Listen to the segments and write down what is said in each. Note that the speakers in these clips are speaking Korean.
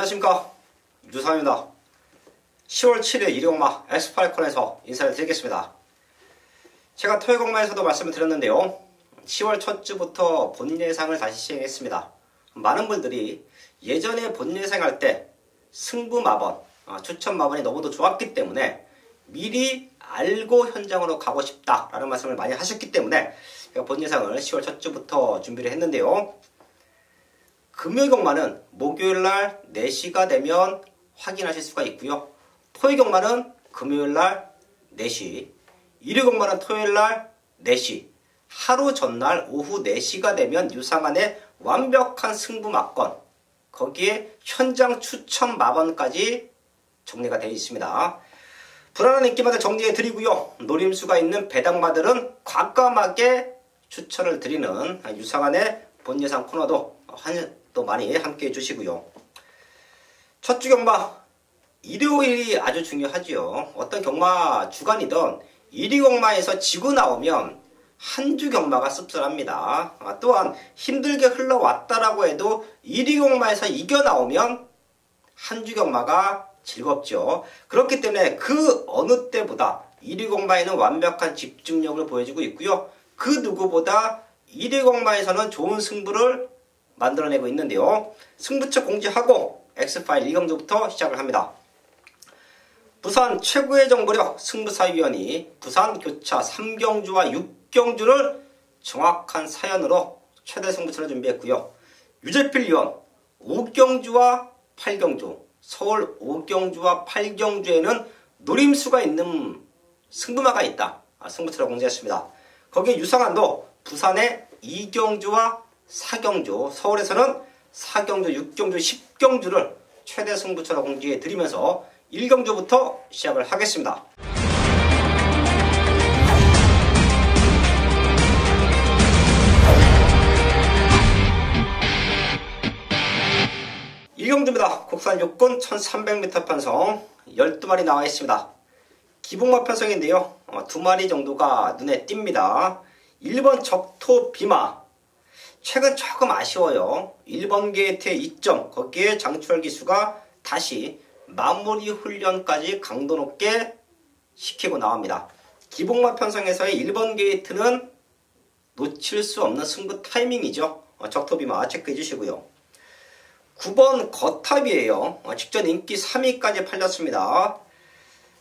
안녕하십니까, 유상입니다. 10월 7일 일요일마 엑스파이콘에서 인사를 드리겠습니다. 제가 토요일공마에서도 말씀을 드렸는데요, 10월 첫 주부터 본 예상을 다시 시행했습니다. 많은 분들이 예전에 본 예상할 때 승부 마번, 추천 마번이 너무도 좋았기 때문에 미리 알고 현장으로 가고 싶다라는 말씀을 많이 하셨기 때문에 제가 본 예상을 10월 첫 주부터 준비를 했는데요, 금요일 경마는 목요일날 4시가 되면 확인하실 수가 있고요, 토요일 경마는 금요일날 4시, 일요일 경마는 토요일날 4시, 하루 전날 오후 4시가 되면 유상한의 완벽한 승부 막건, 거기에 현장 추천 마번까지 정리가 되어 있습니다. 불안한 인기마들 정리해 드리고요, 노림수가 있는 배당마들은 과감하게 추천을 드리는 유상한의 본 예상 코너도 또 많이 함께 해주시고요. 첫 주 경마 일요일이 아주 중요하지요. 어떤 경마 주간이든 1위 경마에서 지고 나오면 한 주 경마가 씁쓸합니다. 또한 힘들게 흘러왔다라고 해도 1위 경마에서 이겨 나오면 한 주 경마가 즐겁죠. 그렇기 때문에 그 어느 때보다 1위 경마에는 완벽한 집중력을 보여주고 있고요, 그 누구보다 1위 경마에서는 좋은 승부를 만들어내고 있는데요, 승부처 공지하고 X파일 2경주부터 시작을 합니다. 부산 최고의 정보력 승부사위원이 부산 교차 3경주와 6경주를 정확한 사연으로 최대 승부처를 준비했고요, 유재필 위원 5경주와 8경주, 서울 5경주와 8경주에는 노림수가 있는 승부마가 있다, 승부처를 공지했습니다. 거기에 유상한도 부산의 2경주와 4경주, 서울에서는 4경주, 6경주, 10경주를 최대 승부처로 공지해 드리면서 1경주부터 시작을 하겠습니다. 1경주입니다. 국산 육군 1300m 편성 12마리 나와 있습니다. 기복마 편성인데요, 2마리 정도가 눈에 띕니다. 1번 적토 비마, 최근 조금 아쉬워요. 1번 게이트의 2점, 거기에 장추월 기수가 다시 마무리 훈련까지 강도 높게 시키고 나옵니다. 기복마 편성에서의 1번 게이트는 놓칠 수 없는 승부 타이밍이죠. 적토비마 체크해 주시고요. 9번 거탑이에요. 직전 인기 3위까지 팔렸습니다.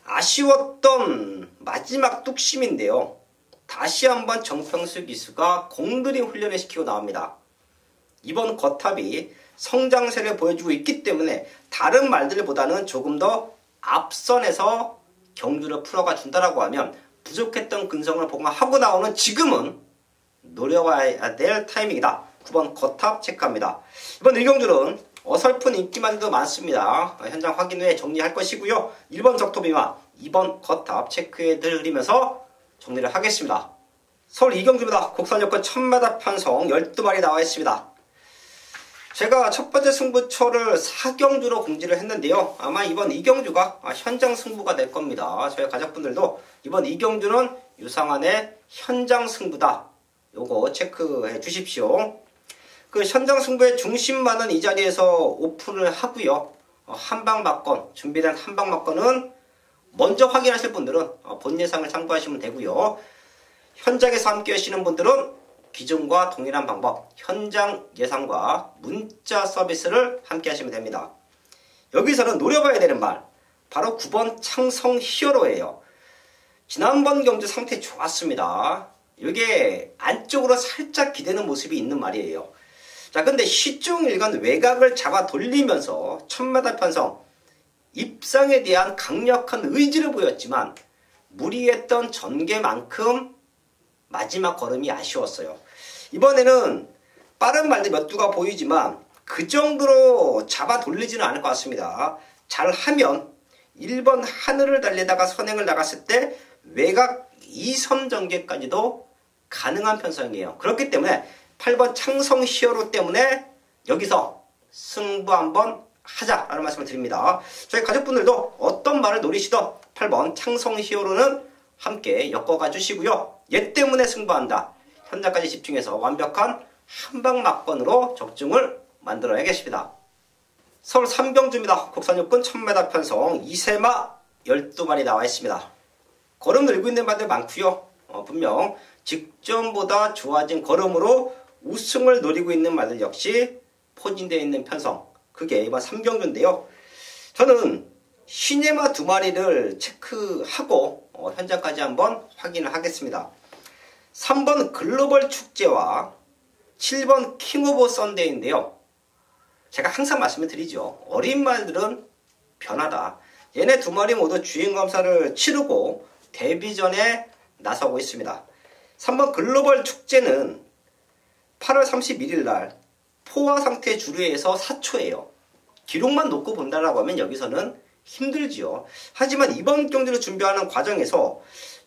아쉬웠던 마지막 뚝심인데요, 다시 한번 정평수 기수가 공들인 훈련을 시키고 나옵니다. 이번 거탑이 성장세를 보여주고 있기 때문에 다른 말들보다는 조금 더 앞선에서 경주를 풀어가 준다라고 하면 부족했던 근성을 보강하고 나오는 지금은 노려봐야 될 타이밍이다. 9번 거탑 체크합니다. 이번 1경주는 어설픈 인기만도 많습니다. 현장 확인 후에 정리할 것이고요, 1번 적토비마, 2번 거탑 체크해 드리면서 정리를 하겠습니다. 서울 2경주입니다. 국산 여권 1000m 편성 12마리 나와 있습니다. 제가 첫 번째 승부처를 4경주로 공지를 했는데요, 아마 이번 2경주가 현장 승부가 될 겁니다. 저희 가족분들도 이번 2경주는 유상한의 현장 승부다, 요거 체크해 주십시오. 그 현장 승부의 중심만은 이 자리에서 오픈을 하고요, 한방막건, 준비된 한방막건은 먼저 확인하실 분들은 본 예상을 참고하시면 되고요, 현장에서 함께 하시는 분들은 기존과 동일한 방법, 현장 예상과 문자 서비스를 함께 하시면 됩니다. 여기서는 노려봐야 되는 말, 바로 9번 창성 히어로예요. 지난번 경주 상태 좋았습니다. 이게 안쪽으로 살짝 기대는 모습이 있는 말이에요. 자, 근데 시중일간 외곽을 잡아 돌리면서 1000m 편성 입상에 대한 강력한 의지를 보였지만 무리했던 전개만큼 마지막 걸음이 아쉬웠어요. 이번에는 빠른 말들 몇 두가 보이지만 그 정도로 잡아 돌리지는 않을 것 같습니다. 잘하면 1번 하늘을 달리다가 선행을 나갔을 때 외곽 2선 전개까지도 가능한 편성이에요. 그렇기 때문에 8번 창성 히어로 때문에 여기서 승부 한번 하자라는 말씀을 드립니다. 저희 가족분들도 어떤 말을 노리시든 8번 창성 히어로는 함께 엮어가 주시고요, 얘 때문에 승부한다, 현장까지 집중해서 완벽한 한방막건으로 적중을 만들어야겠습니다. 서울 삼경주입니다. 국산 육군 1000m 편성 2세마 12마리 나와 있습니다. 걸음 늘고 있는 말들 많고요. 분명 직전보다 좋아진 걸음으로 우승을 노리고 있는 말들 역시 포진되어 있는 편성. 그게 이번 삼경주인데요. 저는 시네마 2마리를 체크하고 현장까지 한번 확인을 하겠습니다. 3번 글로벌 축제와 7번 킹 오브 썬데이인데요. 제가 항상 말씀을 드리죠. 어린 말들은 변하다. 얘네 2마리 모두 주행검사를 치르고 데뷔전에 나서고 있습니다. 3번 글로벌 축제는 8월 31일 날 포화 상태 주류에서 4초예요. 기록만 놓고 본다라고 하면 여기서는 힘들지요. 하지만 이번 경기를 준비하는 과정에서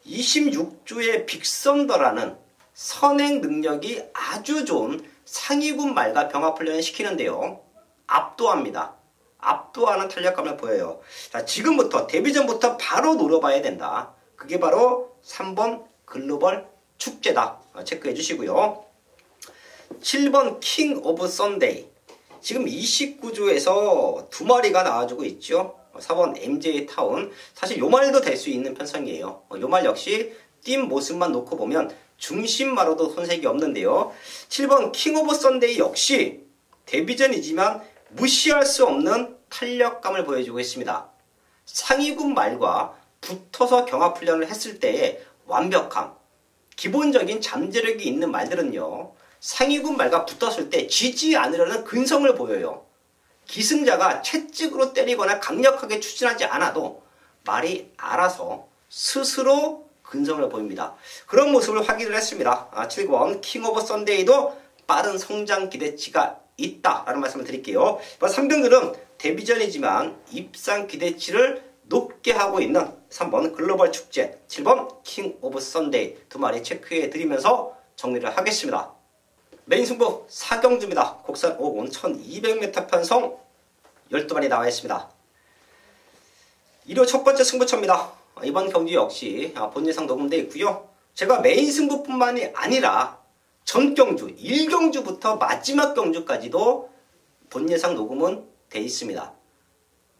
26주의 빅썬더라는 선행 능력이 아주 좋은 상위군 말과 병합훈련을 시키는데요. 압도합니다. 압도하는 탄력감을 보여요. 자, 지금부터 데뷔전부터 바로 노려봐야 된다. 그게 바로 3번 글로벌 축제다. 체크해 주시고요. 7번 킹 오브 썬데이. 지금 29주에서 2마리가 나와주고 있죠. 4번 MJ 타운. 사실 요 말도 될 수 있는 편성이에요. 요 말 역시 뛴 모습만 놓고 보면 중심마로도 손색이 없는데요. 7번 킹 오브 썬데이 역시 데뷔전이지만 무시할 수 없는 탄력감을 보여주고 있습니다. 상위군 말과 붙어서 경합훈련을 했을 때의 완벽함, 기본적인 잠재력이 있는 말들은요. 상위군 말과 붙었을 때 지지 않으려는 근성을 보여요. 기승자가 채찍으로 때리거나 강력하게 추진하지 않아도 말이 알아서 스스로 근성을 보입니다. 그런 모습을 확인을 했습니다. 7번 킹 오브 썬데이도 빠른 성장 기대치가 있다라는 말씀을 드릴게요. 3경들은 데뷔전이지만 입상 기대치를 높게 하고 있는 3번 글로벌 축제, 7번 킹 오브 썬데이 2마리 체크해 드리면서 정리를 하겠습니다. 메인 승부 4경주입니다. 국산 5군 1200m 편성 12마리 나와 있습니다. 일요 첫 번째 승부처입니다. 이번 경기 역시 본 예상 녹음되어 있고요. 제가 메인 승부뿐만이 아니라 전 경주, 1경주부터 마지막 경주까지도 본 예상 녹음은 돼 있습니다.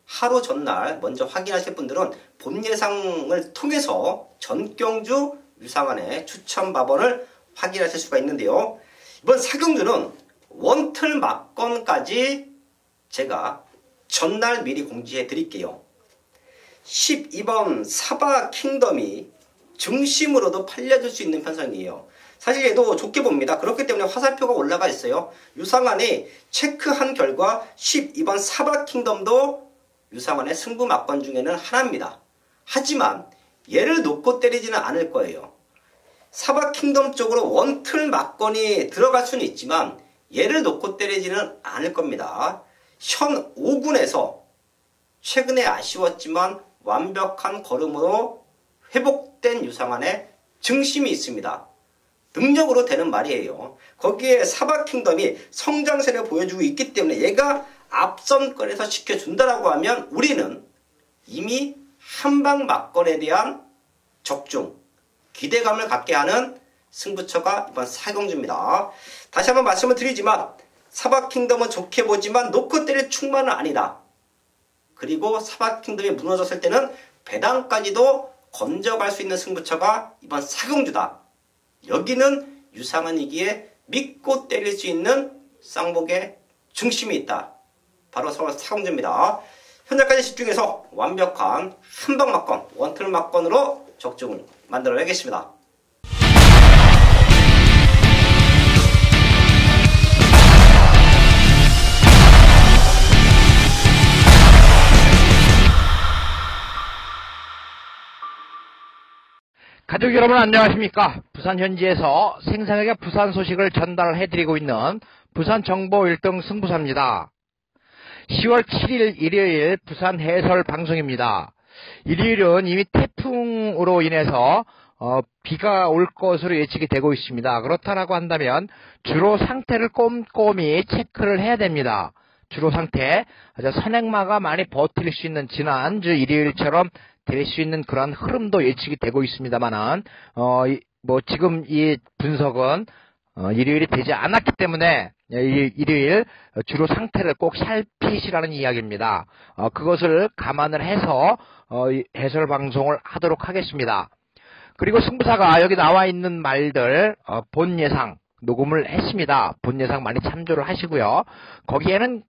하루 전날 먼저 확인하실 분들은 본 예상을 통해서 전 경주 유상한의 추천 밥원을 확인하실 수가 있는데요. 이번 4경주는 원틀 막건까지 제가 전날 미리 공지해 드릴게요. 12번 사바 킹덤이 중심으로도 팔려줄 수 있는 편성이에요. 사실 얘도 좋게 봅니다. 그렇기 때문에 화살표가 올라가 있어요. 유상한이 체크한 결과 12번 사바 킹덤도 유상한의 승부 막건 중에는 하나입니다. 하지만 얘를 놓고 때리지는 않을 거예요. 사바 킹덤 쪽으로 원틀 막건이 들어갈 수는 있지만 얘를 놓고 때리지는 않을 겁니다. 현 5군에서 최근에 아쉬웠지만 완벽한 걸음으로 회복된 유상한의 증심이 있습니다. 능력으로 되는 말이에요. 거기에 사바 킹덤이 성장세를 보여주고 있기 때문에 얘가 앞선권에서 지켜준다라고 하면 우리는 이미 한방 막건에 대한 적중, 기대감을 갖게 하는 승부처가 이번 4경주입니다. 다시 한번 말씀을 드리지만 사바 킹덤은 좋게 보지만 놓고 때릴 충만은 아니다. 그리고 사바 킹덤이 무너졌을 때는 배당까지도 건져갈 수 있는 승부처가 이번 4경주다. 여기는 유상한이기에 믿고 때릴 수 있는 쌍복의 중심이 있다. 바로 서울 4경주입니다. 현재까지 집중해서 완벽한 한방 막건, 원틀 막건으로 적중을 만들어내겠습니다. 가족 여러분 안녕하십니까. 부산 현지에서 생생하게 부산 소식을 전달해드리고 있는 부산정보 1등 승부사입니다. 10월 7일 일요일 부산 해설 방송입니다. 일요일은 이미 태풍으로 인해서 비가 올 것으로 예측이 되고 있습니다. 그렇다라고 한다면 주로 상태를 꼼꼼히 체크를 해야 됩니다. 주로 상태, 선행마가 많이 버틸 수 있는 지난주 일요일처럼 될 수 있는 그런 흐름도 예측이 되고 있습니다만은 지금 이 분석은 일요일이 되지 않았기 때문에 일요일 주로 상태를 꼭 살피시라는 이야기입니다. 그것을 감안을 해서 해설 방송을 하도록 하겠습니다. 그리고 승부사가 여기 나와 있는 말들 본 예상 녹음을 했습니다. 본 예상 많이 참조를 하시고요. 거기에는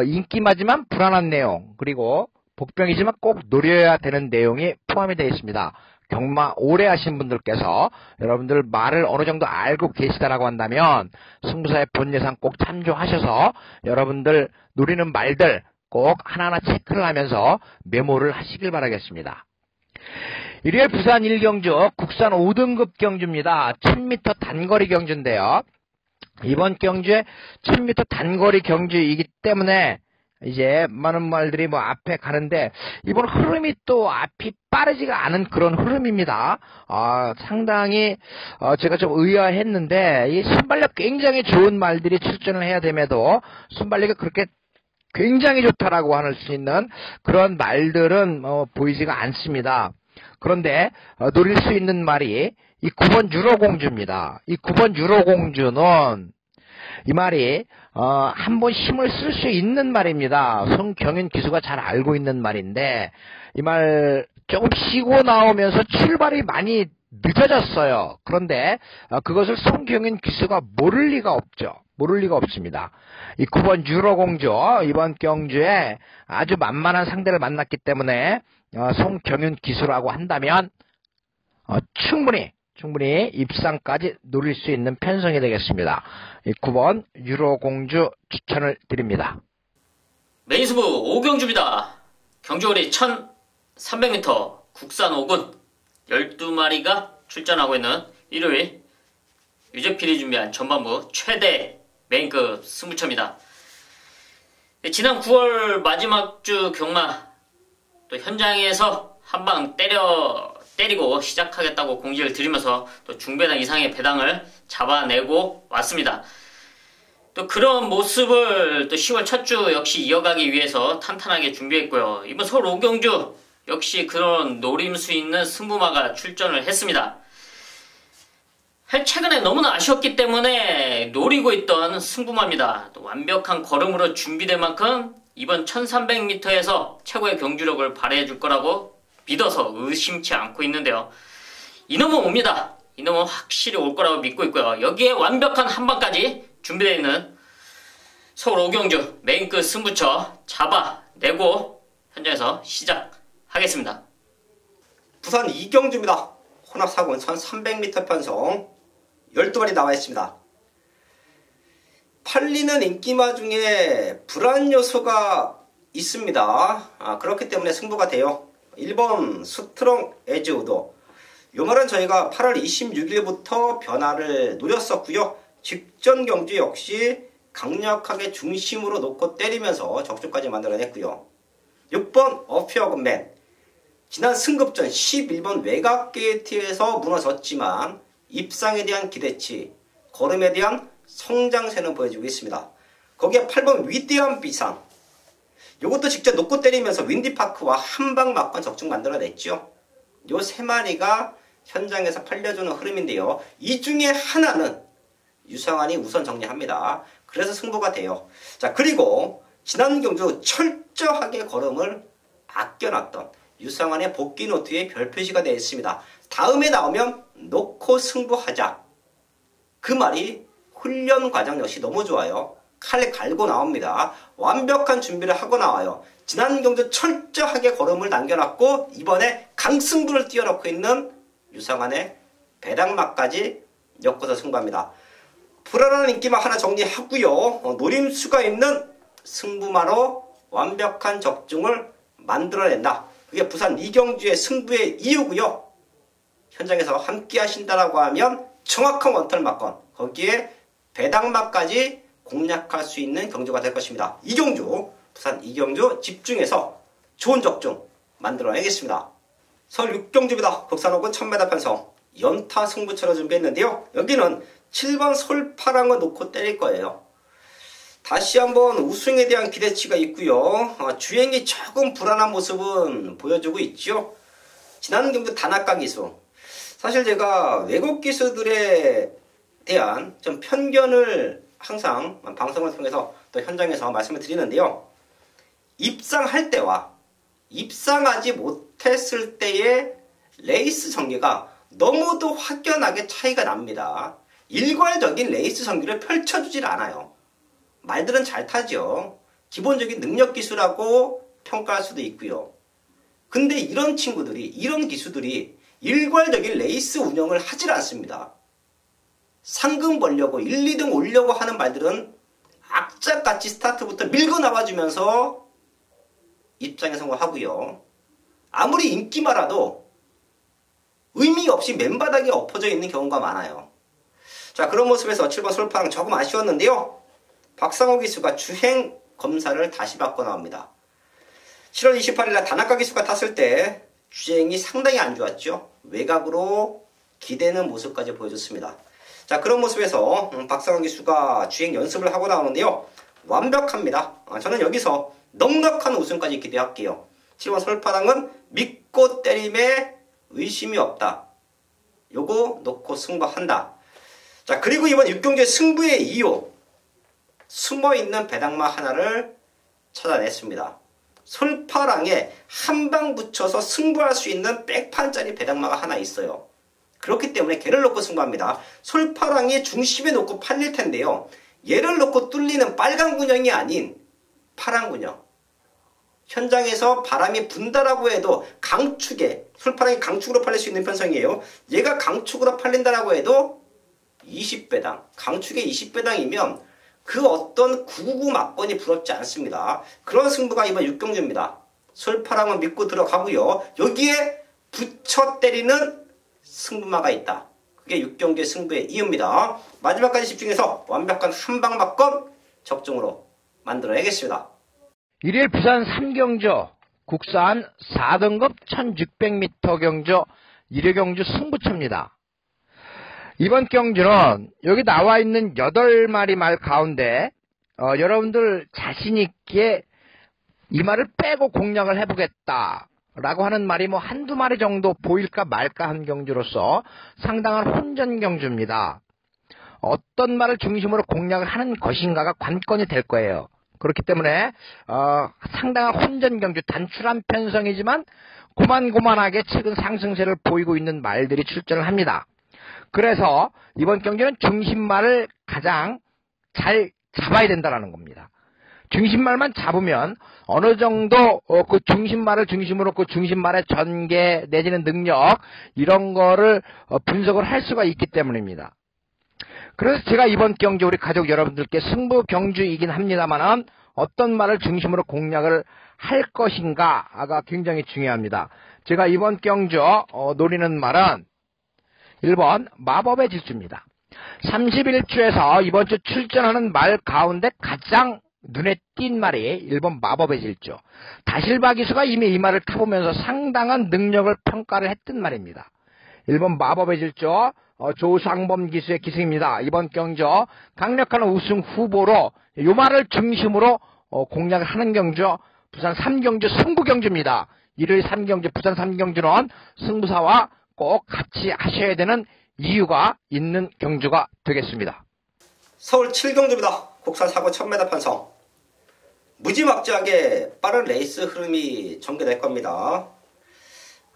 인기마지만 불안한 내용, 그리고 복병이지만 꼭 노려야 되는 내용이 포함이 되어 있습니다. 경마 오래 하신 분들께서 여러분들 말을 어느 정도 알고 계시다라고 한다면 승부사의 본 예상 꼭 참조하셔서 여러분들 노리는 말들 꼭 하나하나 체크를 하면서 메모를 하시길 바라겠습니다. 일요일 부산 1경주 국산 5등급 경주입니다. 1000m 단거리 경주인데요. 이번 경주에 1000m 단거리 경주이기 때문에 이제 많은 말들이 앞에 가는데 이번 흐름이 또 앞이 빠르지가 않은 그런 흐름입니다. 상당히 제가 좀 의아했는데 이 순발력 굉장히 좋은 말들이 출전을 해야 됨에도 순발력이 그렇게 굉장히 좋다라고 할 수 있는 그런 말들은 보이지가 않습니다. 그런데 노릴 수 있는 말이 이 9번 유로공주입니다. 이 9번 유로공주는 이 말이 한번 힘을 쓸 수 있는 말입니다. 송경윤 기수가 잘 알고 있는 말인데 이 말 조금 쉬고 나오면서 출발이 많이 늦어졌어요. 그런데 그것을 송경윤 기수가 모를 리가 없죠. 모를 리가 없습니다. 이 9번 유로공주 이번 경주에 아주 만만한 상대를 만났기 때문에 송경윤 기수라고 한다면 충분히 입상까지 노릴 수 있는 편성이 되겠습니다. 9번 유로공주 추천을 드립니다. 메인스부 5경주입니다. 경주거리 1300m 국산 5군 12마리가 출전하고 있는 일요일 유재필이 준비한 전반부 최대 메인급 승부처입니다. 지난 9월 마지막 주 경마 또 현장에서 한방 때리고 시작하겠다고 공지를 드리면서 또 중배당 이상의 배당을 잡아내고 왔습니다. 또 그런 모습을 또 10월 첫 주 역시 이어가기 위해서 탄탄하게 준비했고요. 이번 서울 5경주 역시 그런 노림수 있는 승부마가 출전을 했습니다. 최근에 너무나 아쉬웠기 때문에 노리고 있던 승부마입니다. 또 완벽한 걸음으로 준비된 만큼 이번 1300m에서 최고의 경주력을 발휘해줄 거라고 믿어서 의심치 않고 있는데요. 이놈은 옵니다. 이놈은 확실히 올 거라고 믿고 있고요. 여기에 완벽한 한방까지 준비되어 있는 서울 5경주 메인급 승부처 잡아내고 현장에서 시작하겠습니다. 부산 2경주입니다. 혼합사군 1300m 편성 12마리 나와 있습니다. 팔리는 인기마 중에 불안 요소가 있습니다. 그렇기 때문에 승부가 돼요. 1번 스트롱 에즈 우도. 요 말은 저희가 8월 26일부터 변화를 노렸었고요. 직전 경주 역시 강력하게 중심으로 놓고 때리면서 적중까지 만들어냈고요. 6번 어피어건맨. 지난 승급전 11번 외곽 게이트에서 무너졌지만 입상에 대한 기대치, 걸음에 대한 성장세는 보여주고 있습니다. 거기에 8번 위대한 비상. 요것도 직접 놓고 때리면서 윈디파크와 한방 막판 적중 만들어냈죠. 요 세 마리가 현장에서 팔려주는 흐름인데요. 이 중에 하나는 유상환이 우선 정리합니다. 그래서 승부가 돼요. 자, 그리고 지난 경주 철저하게 걸음을 아껴놨던 유상환의 복귀 노트에 별 표시가 되어 있습니다. 다음에 나오면 놓고 승부하자. 그 말이 훈련 과정 역시 너무 좋아요. 칼 갈고 나옵니다. 완벽한 준비를 하고 나와요. 지난 경주 철저하게 걸음을 남겨놨고 이번에 강승부를 띄워놓고 있는 유상환의 배당막까지 엮어서 승부합니다. 불안한 인기만 하나 정리하고요. 노림수가 있는 승부마로 완벽한 적중을 만들어낸다. 그게 부산 2경주의 승부의 이유고요. 현장에서 함께 하신다라고 하면 정확한 원털 막건, 거기에 배당막까지 공략할 수 있는 경주가 될 것입니다. 2경주, 부산 2경주 집중해서 좋은 적중 만들어내겠습니다. 서울 6경주입니다. 국산 5군 1000m 편성 연타 승부처로 준비했는데요. 여기는 7번 솔파랑을 놓고 때릴 거예요. 다시 한번 우승에 대한 기대치가 있고요. 주행이 조금 불안한 모습은 보여주고 있죠. 지난 경주 단학가 기수. 사실 제가 외국 기수들에 대한 좀 편견을 항상 방송을 통해서 또 현장에서 말씀을 드리는데요. 입상할 때와 입상하지 못했을 때의 레이스 전개가 너무도 확연하게 차이가 납니다. 일괄적인 레이스 전개를 펼쳐주질 않아요. 말들은 잘 타죠. 기본적인 능력 기술하고 평가할 수도 있고요. 근데 이런 친구들이, 이런 기수들이 일괄적인 레이스 운영을 하질 않습니다. 상금 벌려고 1, 2등 오려고 하는 말들은 악착같이 스타트부터 밀고 나와주면서 입장에 성공하고요. 아무리 인기마라도 의미 없이 맨바닥에 엎어져 있는 경우가 많아요. 자, 그런 모습에서 7번 솔파랑 조금 아쉬웠는데요. 박상호 기수가 주행 검사를 다시 받고 나옵니다. 7월 28일날 다나카 기수가 탔을 때 주행이 상당히 안 좋았죠. 외곽으로 기대는 모습까지 보여줬습니다. 자, 그런 모습에서 박상호 기수가 주행 연습을 하고 나오는데요. 완벽합니다. 저는 여기서 넉넉한 우승까지 기대할게요. 7번 솔파랑은 믿고 때림에 의심이 없다. 요거 놓고 승부한다. 자, 그리고 이번 6경주의 승부의 이유, 숨어있는 배당마 하나를 찾아냈습니다. 솔파랑에 한 방 붙여서 승부할 수 있는 백판짜리 배당마가 하나 있어요. 그렇기 때문에 걔를 놓고 승부합니다. 솔파랑이 중심에 놓고 팔릴 텐데요. 얘를 놓고 뚫리는 빨간 군형이 아닌 파란 군형. 현장에서 바람이 분다라고 해도 강축에, 솔파랑이 강축으로 팔릴 수 있는 편성이에요. 얘가 강축으로 팔린다라고 해도 20배당, 강축에 20배당이면 그 어떤 999 막건이 부럽지 않습니다. 그런 승부가 이번 6경주입니다. 솔파랑은 믿고 들어가고요. 여기에 붙여 때리는 승부마가 있다. 그게 6경주의 승부의 이유입니다. 마지막까지 집중해서 완벽한 한방 막건 적중으로 만들어야겠습니다. 일일 부산 3경주 국산 4등급 1600m 경주 1회 경주 승부처입니다. 이번 경주는 여기 나와 있는 8마리 말 가운데 여러분들 자신있게 이 말을 빼고 공략을 해보겠다 라고 하는 말이 뭐 한두 마리 정도 보일까 말까 한 경주로서 상당한 혼전 경주입니다. 어떤 말을 중심으로 공략을 하는 것인가가 관건이 될 거예요. 그렇기 때문에 상당한 혼전 경주, 단출한 편성이지만 고만고만하게 최근 상승세를 보이고 있는 말들이 출전을 합니다. 그래서 이번 경주는 중심말을 가장 잘 잡아야 된다는 겁니다. 중심말만 잡으면 어느 정도 그 중심말을 중심으로 그 중심말의 전개 내지는 능력 이런 거를 분석을 할 수가 있기 때문입니다. 그래서 제가 이번 경주 우리 가족 여러분들께 승부 경주이긴 합니다만은 어떤 말을 중심으로 공략을 할 것인가가 굉장히 중요합니다. 제가 이번 경주 노리는 말은 1번 마법의 질주입니다. 31주에서 이번 주 출전하는 말 가운데 가장 눈에 띈 말이 1번 마법의 질주. 다실바 기수가 이미 이 말을 타보면서 상당한 능력을 평가를 했던 말입니다. 1번 마법의 질주 조상범 기수의 기승입니다. 이번 경주 강력한 우승 후보로 이 말을 중심으로 공략을 하는 경주 부산 3경주 승부 경주입니다. 일요일 3경주 부산 3경주는 승부사와 꼭 같이 하셔야 되는 이유가 있는 경주가 되겠습니다. 서울 7경주입니다. 국산 사고 1000m 편성. 무지막지하게 빠른 레이스 흐름이 전개될 겁니다.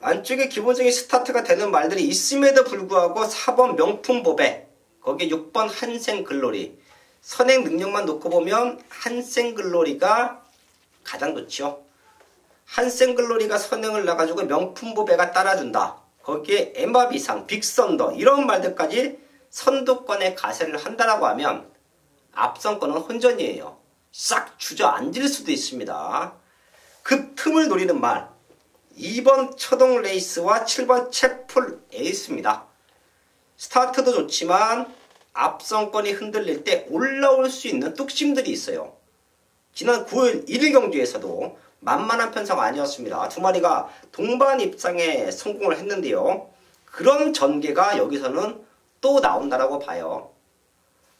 안쪽에 기본적인 스타트가 되는 말들이 있음에도 불구하고 4번 명품보배, 거기에 6번 한생글로리, 선행 능력만 놓고 보면 한생글로리가 가장 좋죠. 한생글로리가 선행을 나가지고 명품보배가 따라준다. 거기에 엠바비상, 빅선더 이런 말들까지 선두권에 가세를 한다라고 하면 앞선권은 혼전이에요. 싹 주저앉을 수도 있습니다. 그 틈을 노리는 말 2번 초동 레이스와 7번 채플 에이스입니다. 스타트도 좋지만 앞선권이 흔들릴 때 올라올 수 있는 뚝심들이 있어요. 지난 9일 1일 경주에서도 만만한 편성 아니었습니다. 두 마리가 동반 입상에 성공을 했는데요. 그런 전개가 여기서는 또 나온다라고 봐요.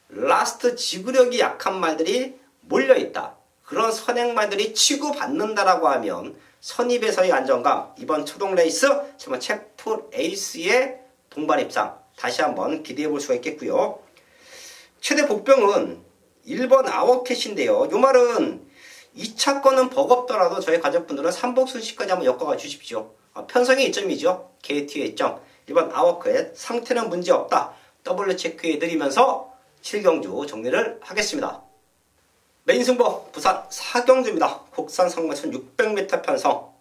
라스트 지구력이 약한 말들이 몰려있다. 그런 선행말들이 치고받는다라고 하면 선입에서의 안정감, 이번 초동 레이스, 정말 채플 에이스의 동반 입상 다시 한번 기대해 볼 수가 있겠고요. 최대 복병은 1번 아워캣인데요. 요 말은 2차 거는 버겁더라도 저희 가족분들은 3복 순시까지 한번 엮어가 주십시오. 편성의 이점이죠. KT의 이점. 1번 아워캣 상태는 문제없다. 더블 체크해드리면서 7경주 정리를 하겠습니다. 메인 승부 부산 4경주입니다. 국산 상마천 600m 편성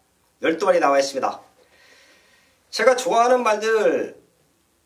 12마리 나와 있습니다. 제가 좋아하는 말들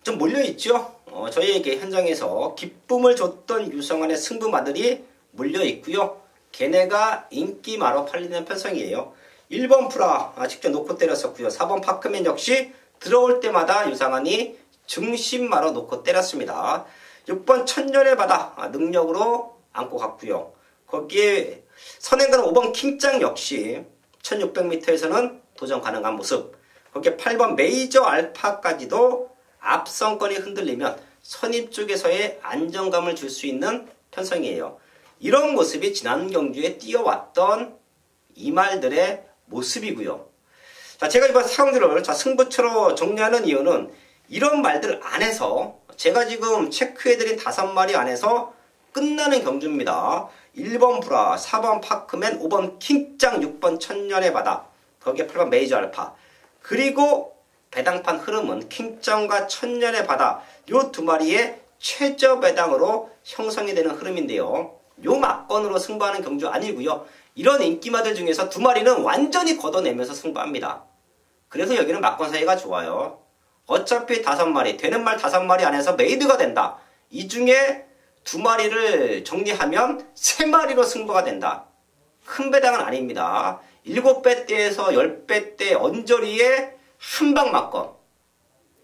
좀 몰려있죠. 저희에게 현장에서 기쁨을 줬던 유성환의 승부마들이 몰려있고요. 걔네가 인기마로 팔리는 편성이에요. 1번 프라 직접 놓고 때렸었고요. 4번 파크맨 역시 들어올 때마다 유성환이 중심마로 놓고 때렸습니다. 6번 천년의 바다 능력으로 안고 갔고요. 거기에 선행가는 5번 킹짱 역시 1600m에서는 도전 가능한 모습. 거기에 8번 메이저 알파까지도 앞선권이 흔들리면 선입 쪽에서의 안정감을 줄 수 있는 편성이에요. 이런 모습이 지난 경주에 뛰어왔던 이 말들의 모습이고요. 자, 제가 이번 사경주를 승부처로 정리하는 이유는 이런 말들 안에서 제가 지금 체크해드린 5마리 안에서 끝나는 경주입니다. 1번 브라, 4번 파크맨, 5번 킹짱, 6번 천년의 바다, 거기에 8번 메이저 알파. 그리고 배당판 흐름은 킹짱과 천년의 바다 요 2마리의 최저 배당으로 형성이 되는 흐름인데요. 요 막건으로 승부하는 경주 아니고요. 이런 인기마들 중에서 2마리는 완전히 걷어내면서 승부합니다. 그래서 여기는 막건 사이가 좋아요. 어차피 5마리, 되는 말 5마리 안에서 메이드가 된다. 이 중에 2마리를 정리하면 3마리로 승부가 된다. 큰 배당은 아닙니다. 7배대에서 10배대 언저리에 한방 막건.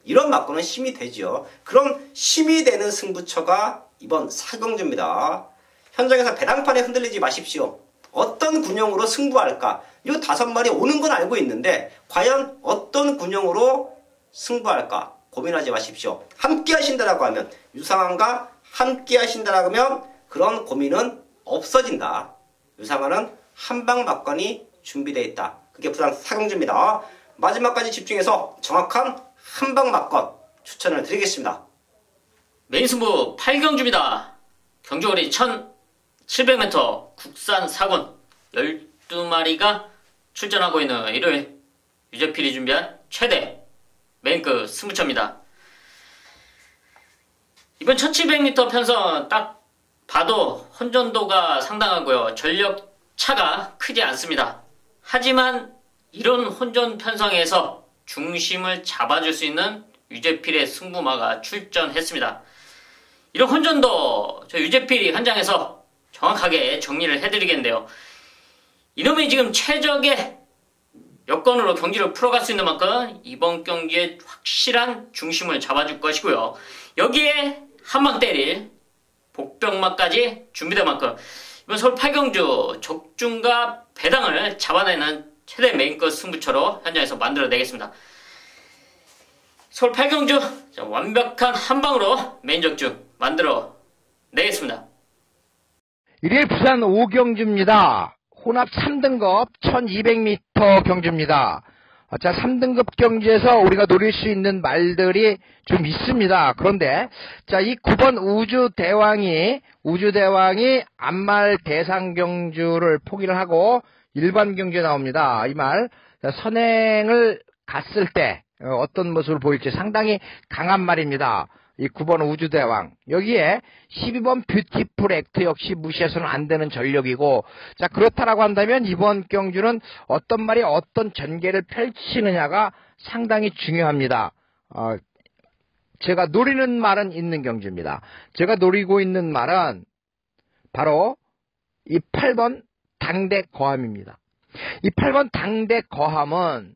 이런 막건은 힘이 되죠. 그럼 힘이 되는 승부처가 이번 사경주입니다. 현장에서 배당판에 흔들리지 마십시오. 어떤 군용으로 승부할까? 이 5마리 오는 건 알고 있는데 과연 어떤 군용으로 승부할까? 고민하지 마십시오. 함께 하신다라고 하면, 유상환과 함께 하신다라고 하면 그런 고민은 없어진다. 유상환은 한방 막건이 준비되어 있다. 그게 부산 사경주입니다. 마지막까지 집중해서 정확한 한방 막건 추천을 드리겠습니다. 메인 승부 8경주입니다. 경주거리 1700m 국산 사군 12마리가 출전하고 있는 일요일 유재필이 준비한 최대 메인급 승부처입니다. 이번 1700m 편성 딱 봐도 혼전도가 상당하고요. 전력 차가 크지 않습니다. 하지만 이런 혼전 편성에서 중심을 잡아줄 수 있는 유재필의 승부마가 출전했습니다. 이런 혼전도 저 유재필이 현장에서 정확하게 정리를 해드리겠는데요. 이놈이 지금 최적의 여건으로 경기를 풀어갈 수 있는 만큼 이번 경기에 확실한 중심을 잡아줄 것이고요. 여기에 한방 때릴 복병마까지 준비된 만큼 이번 서울 8경주 적중과 배당을 잡아내는 최대 메인급 승부처로 현장에서 만들어내겠습니다. 서울 8경주 완벽한 한방으로 메인 적중 만들어내겠습니다. 일일 부산 5경주입니다. 혼합 3등급 1200m 경주입니다. 자, 3등급 경주에서 우리가 노릴 수 있는 말들이 좀 있습니다. 그런데 자, 이 9번 우주대왕이 암말 대상 경주를 포기를 하고 일반 경주에 나옵니다. 이 말 선행을 갔을 때 어떤 모습을 보일지 상당히 강한 말입니다. 이 9번 우주대왕, 여기에 12번 뷰티풀 액트 역시 무시해서는 안 되는 전력이고, 자, 그렇다라고 한다면 이번 경주는 어떤 말이 어떤 전개를 펼치느냐가 상당히 중요합니다. 제가 노리는 말은 있는 경주입니다. 제가 노리고 있는 말은 바로 이 8번 당대 거함입니다. 이 8번 당대 거함은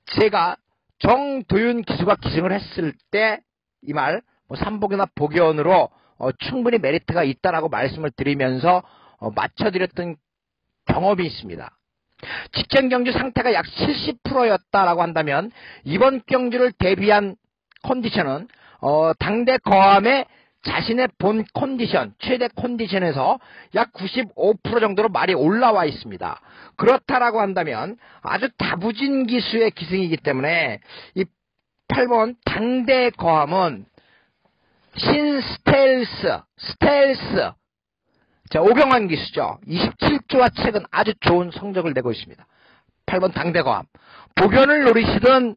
제가 정도윤 기수가 기승을 했을 때 이 말 삼복이나 복연으로 충분히 메리트가 있다라고 말씀을 드리면서 맞춰드렸던 경험이 있습니다. 직전 경주 상태가 약 70%였다라고 한다면 이번 경주를 대비한 컨디션은 당대 거함의 자신의 본 컨디션, 최대 컨디션에서 약 95% 정도로 말이 올라와 있습니다. 그렇다라고 한다면 아주 다부진 기수의 기승이기 때문에 이 8번 당대 거함은 신스텔스, 자, 오경환 기수죠. 27조와 최근 아주 좋은 성적을 내고 있습니다. 8번 당대거함. 복연을 노리시든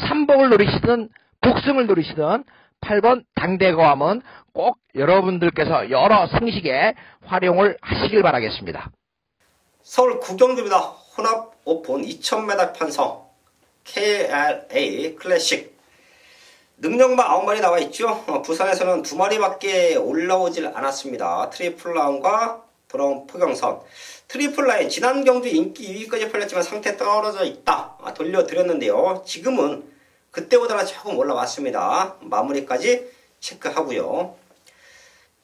삼복을 노리시든 복승을 노리시든 8번 당대거함은 꼭 여러분들께서 여러 생식에 활용을 하시길 바라겠습니다. 서울 구경주입니다. 혼합 오픈 2000m 편성 KLA 클래식 능력마 9마리 나와 있죠. 부산에서는 2마리밖에 올라오질 않았습니다. 트리플라운과 돌아온 포경선. 트리플라인 지난 경주 인기 2위까지 팔렸지만 상태 떨어져 있다. 돌려드렸는데요. 지금은 그때보다는 조금 올라왔습니다. 마무리까지 체크하고요.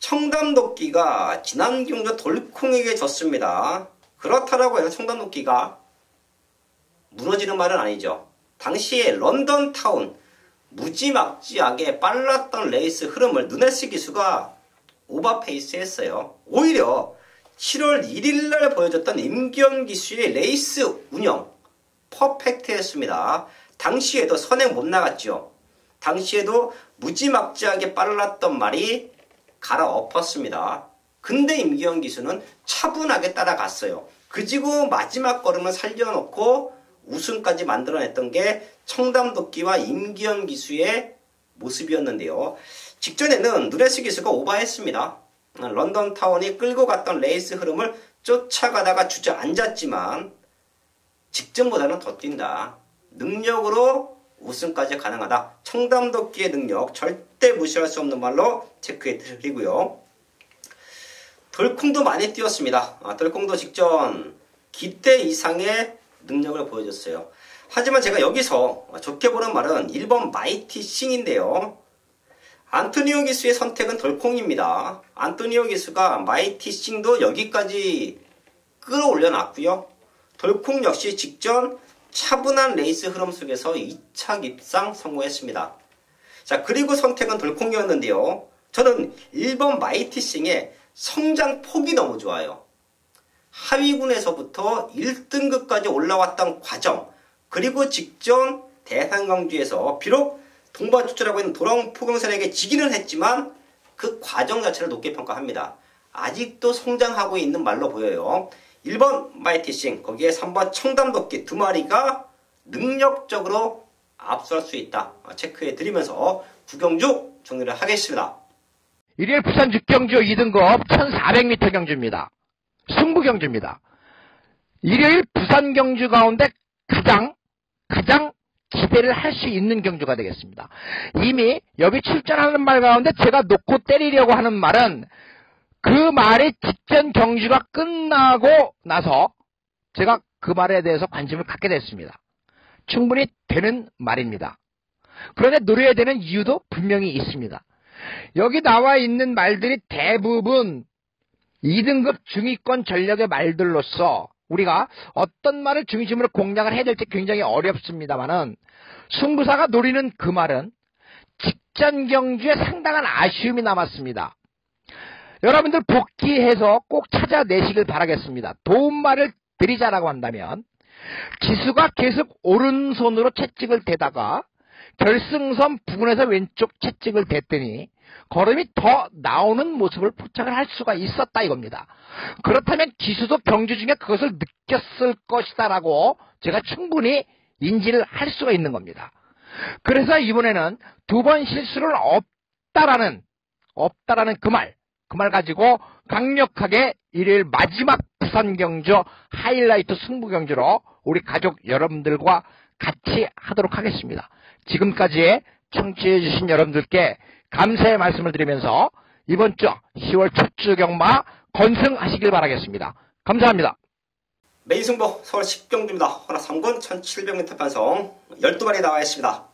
청담도끼가 지난 경주 돌콩에게 졌습니다. 그렇다라고 해서 청담도끼가 무너지는 말은 아니죠. 당시에 런던타운 무지막지하게 빨랐던 레이스 흐름을 누네스 기수가 오버페이스 했어요. 오히려 7월 1일날 보여줬던 임기현 기수의 레이스 운영 퍼펙트했습니다. 당시에도 선행 못 나갔죠. 당시에도 무지막지하게 빨랐던 말이 갈아엎었습니다. 근데 임기현 기수는 차분하게 따라갔어요. 그지고 마지막 걸음을 살려놓고 우승까지 만들어냈던 게 청담도끼와 임기현 기수의 모습이었는데요. 직전에는 누네스 기수가 오버했습니다. 런던타운이 끌고 갔던 레이스 흐름을 쫓아가다가 주저앉았지만 직전보다는 더 뛴다. 능력으로 우승까지 가능하다. 청담도끼의 능력 절대 무시할 수 없는 말로 체크해 드리고요. 덜콩도 많이 뛰었습니다. 덜콩도 직전 기대 이상의 능력을 보여줬어요. 하지만 제가 여기서 좋게 보는 말은 1번 마이티 싱인데요. 안토니오 기수의 선택은 덜콩입니다. 안토니오 기수가 마이티 싱도 여기까지 끌어올려 놨고요. 덜콩 역시 직전 차분한 레이스 흐름 속에서 2차 입상 성공했습니다. 자, 그리고 선택은 덜콩이었는데요. 저는 1번 마이티 싱의 성장 폭이 너무 좋아요. 하위군에서부터 1등급까지 올라왔던 과정, 그리고 직전 대상경주에서 비록 동반출전하고 있는 돌아온 포경선에게 지기는 했지만 그 과정 자체를 높게 평가합니다. 아직도 성장하고 있는 말로 보여요. 1번 마이티싱, 거기에 3번 청담도끼 2마리가 능력적으로 앞설 수 있다. 체크해 드리면서 구경주 정리를 하겠습니다. 일요일 부산 6경주 2등급 1400m 경주입니다. 승부 경주입니다. 일요일 부산 경주 가운데 가장 기대를 할 수 있는 경주가 되겠습니다. 이미 여기 출전하는 말 가운데 제가 놓고 때리려고 하는 말은 그 말이 직전 경주가 끝나고 나서 제가 그 말에 대해서 관심을 갖게 됐습니다. 충분히 되는 말입니다. 그런데 노려야 되는 이유도 분명히 있습니다. 여기 나와 있는 말들이 대부분 2등급 중위권 전력의 말들로서 우리가 어떤 말을 중심으로 공략을 해야 될지 굉장히 어렵습니다만은 승부사가 노리는 그 말은 직전 경주에 상당한 아쉬움이 남았습니다. 여러분들 복귀해서 꼭 찾아내시길 바라겠습니다. 도움말을 드리자라고 한다면 기수가 계속 오른손으로 채찍을 대다가 결승선 부근에서 왼쪽 채찍을 댔더니 걸음이 더 나오는 모습을 포착을 할 수가 있었다 이겁니다. 그렇다면 기수도 경주 중에 그것을 느꼈을 것이다 라고 제가 충분히 인지를 할 수가 있는 겁니다. 그래서 이번에는 2번 실수는 없다라는 그 말 가지고 강력하게 일요일 마지막 부산 경주 하이라이트 승부 경주로 우리 가족 여러분들과 같이 하도록 하겠습니다. 지금까지 청취해 주신 여러분들께 감사의 말씀을 드리면서 이번 주 10월 첫 주 경마 건승하시길 바라겠습니다. 감사합니다. 메인 승부 서울 10경주입니다. 허나 3군 1700m 편성 12마리 나와 있습니다.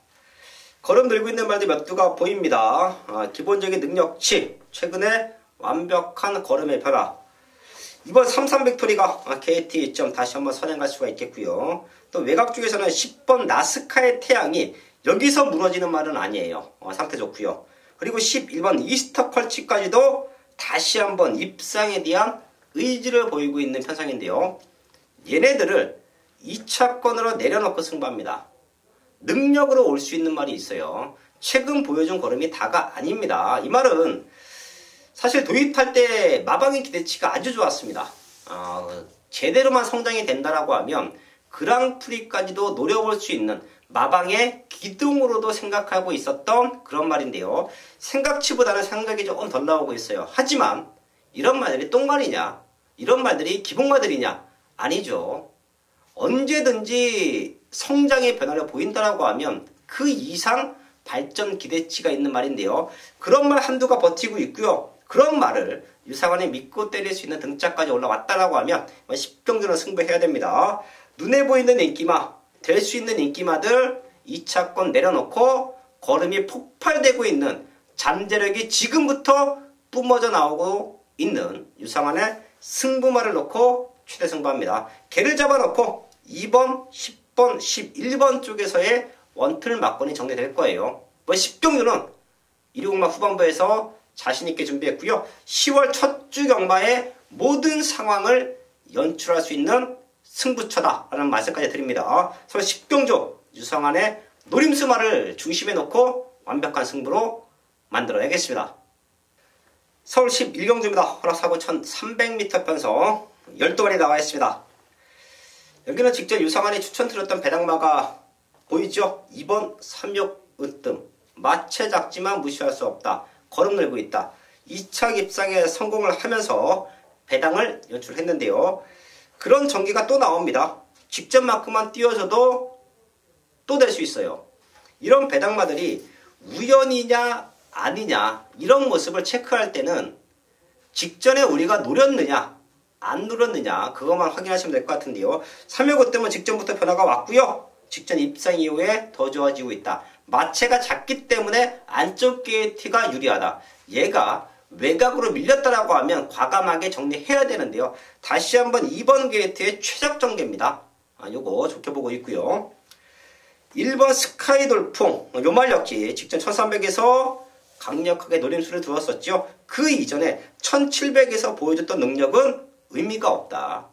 걸음 들고 있는 말들 몇 두가 보입니다. 기본적인 능력치, 최근에 완벽한 걸음의 변화. 이번 33빅토리가 KT 점 다시 한번 선행할 수가 있겠고요. 또 외곽 쪽에서는 10번 나스카의 태양이 여기서 무너지는 말은 아니에요. 상태 좋고요. 그리고 11번 이스터 컬치까지도 다시 한번 입상에 대한 의지를 보이고 있는 편성인데요. 얘네들을 2차권으로 내려놓고 승부합니다. 능력으로 올 수 있는 말이 있어요. 최근 보여준 걸음이 다가 아닙니다. 이 말은 사실 도입할 때 마방의 기대치가 아주 좋았습니다. 제대로만 성장이 된다라고 하면 그랑프리까지도 노려볼 수 있는 마방의 기둥으로도 생각하고 있었던 그런 말인데요. 생각치보다는 생각이 조금 덜 나오고 있어요. 하지만 이런 말들이 똥말이냐? 이런 말들이 기본말들이냐? 아니죠. 언제든지 성장의 변화를 보인다라고 하면 그 이상 발전 기대치가 있는 말인데요. 그런 말 한두가 버티고 있고요. 그런 말을 유상환이 믿고 때릴 수 있는 등짝까지 올라왔다라고 하면 10경주는 승부해야 됩니다. 눈에 보이는 인기마, 될 수 있는 인기마들 2차권 내려놓고 걸음이 폭발되고 있는 잠재력이 지금부터 뿜어져 나오고 있는 유상환의 승부말을 놓고 최대 승부합니다. 개를 잡아놓고 2번, 10번, 11번 쪽에서의 원틀 막권이 정리될 거예요. 10경주는 120마 후반부에서 자신있게 준비했고요. 10월 첫 주 경마의 모든 상황을 연출할 수 있는 승부처다라는 말씀까지 드립니다. 서울 10경주 유상환의 노림수말을 중심에 놓고 완벽한 승부로 만들어내겠습니다. 서울 11경주입니다. 허락사고 1300m 편성 12마리 나와 있습니다. 여기는 직접 유상환이 추천드렸던 배당마가 보이죠? 2번 36 으뜸. 마체 작지만 무시할 수 없다. 걸음 늘고 있다. 2차 입상에 성공을 하면서 배당을 연출했는데요. 그런 전개가 또 나옵니다. 직전만큼만 띄워줘도 또 될 수 있어요. 이런 배당마들이 우연이냐 아니냐 이런 모습을 체크할 때는 직전에 우리가 노렸느냐 안 노렸느냐 그것만 확인하시면 될 것 같은데요. 3회 때문에 직전부터 변화가 왔고요. 직전 입상 이후에 더 좋아지고 있다. 마체가 작기 때문에 안쪽 게이트가 유리하다. 얘가 외곽으로 밀렸다라고 하면 과감하게 정리해야 되는데요. 다시 한번 2번 게이트의 최적 전개입니다. 요거 좋게 보고 있고요. 1번 스카이 돌풍 요말렸기 직전 1300에서 강력하게 노림수를 두었었죠. 그 이전에 1700에서 보여줬던 능력은 의미가 없다.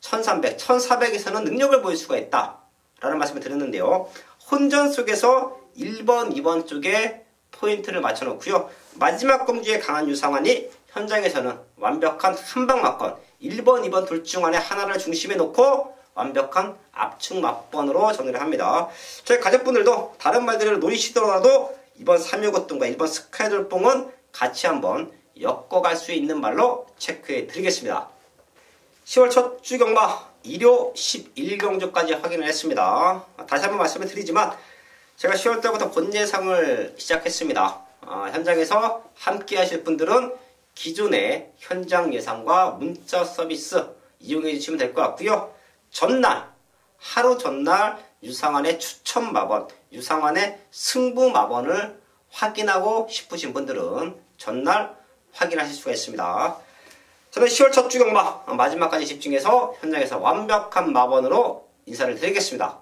1300, 1400에서는 능력을 보일 수가 있다. 라는 말씀을 드렸는데요. 혼전 속에서 1번, 2번 쪽에 포인트를 맞춰놓고요. 마지막 공주에 강한 유상환이 현장에서는 완벽한 한방 막건 1번, 2번 둘 중 안에 하나를 중심에 놓고 완벽한 압축 막번으로 정리를 합니다. 저희 가족분들도 다른 말들을 노리시더라도 이번 365등과 1번 스카이돌뽕은 같이 한번 엮어갈 수 있는 말로 체크해 드리겠습니다. 10월 첫 주 경마 1호 11경주까지 확인을 했습니다. 다시 한번 말씀을 드리지만 제가 10월 달부터 본 예상을 시작했습니다. 현장에서 함께 하실 분들은 기존의 현장 예상과 문자 서비스 이용해 주시면 될 것 같고요. 전날, 하루 전날 유상환의 추천 마번, 유상환의 승부 마번을 확인하고 싶으신 분들은 전날 확인하실 수가 있습니다. 저는 10월 첫 주 경마 마지막까지 집중해서 현장에서 완벽한 마번으로 인사를 드리겠습니다.